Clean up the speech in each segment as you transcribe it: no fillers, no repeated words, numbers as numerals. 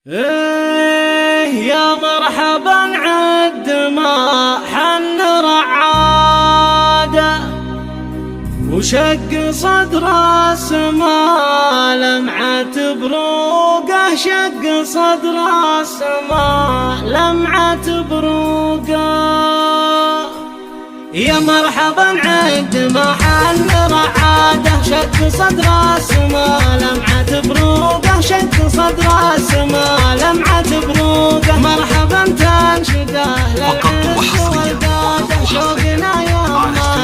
إيه يا مرحبا عد ما حن رعاده وشق صدر السما لمعة بروقه، شق صدر السما لمعة بروقه. يا مرحبا عد ما حن رعاده شق صدر السما لمعة بروقه، شق صدر السما لمعة بروقه. مرحبا تنشده للعز والداده، شوقنا يا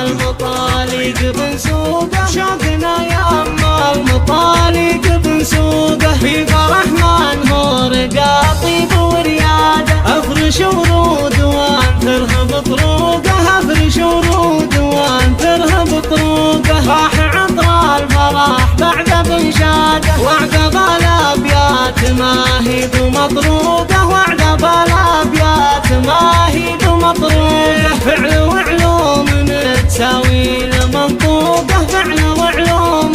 المطالق بنسوقه، شوقنا يا المطالق بنسوقه. في فرح منهور قاطيب ورياده، افرش ورود وانثرها بطروقه، افرش ورود وانثرها بطروقه. راح عطر الفرح بعد بنشاده، وعقب الابيات ما هي بمطروقه، وعقب الابيات ما هي بمطروقه. فعل وعلوم تساوي المنطوقه، فعل وعلوم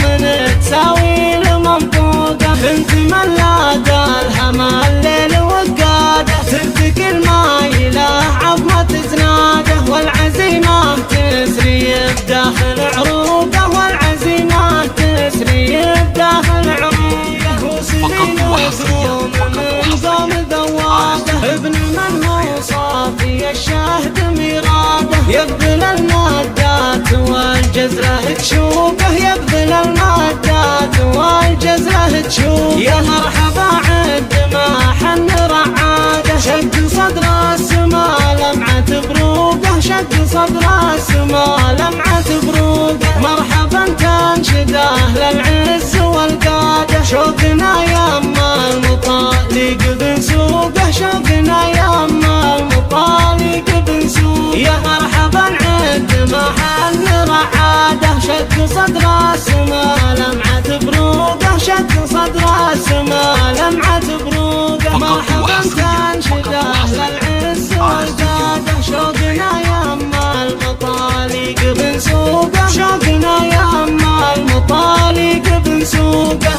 تساوي المنطوقه. بنت ملاد الهمى الليل وقاده، ترتك المايله عظمة زناده، والعزيمه تسري بداخل عروقه، والعزيمه تسري بداخل عروقه. وسنين وقوم من قوم ذواده، ابن من هو صافي الشهد ميراده، يبذل المادات والجزره تشوقه، يبذل المادات والجزره تشوقه. يا مرحبا عد ما حن رعاده، شق صدر السما لمعة بروقه، شق صدر السما لمعة بروقه. مرحبا تنشده للعز والقاده، شوقنا يما المطالق بنسوقه، شوقنا يما المطالق بنسوقه. يا مرحبا عد ما حن رعاده، شق صدر السما لمعة بروقه، شق صدر السما لمعة بروقه. مرحبا تنشده للعز والقاده، شوقنا يما المطالق بنسوقه، شوقنا يما المطالق بنسوقه.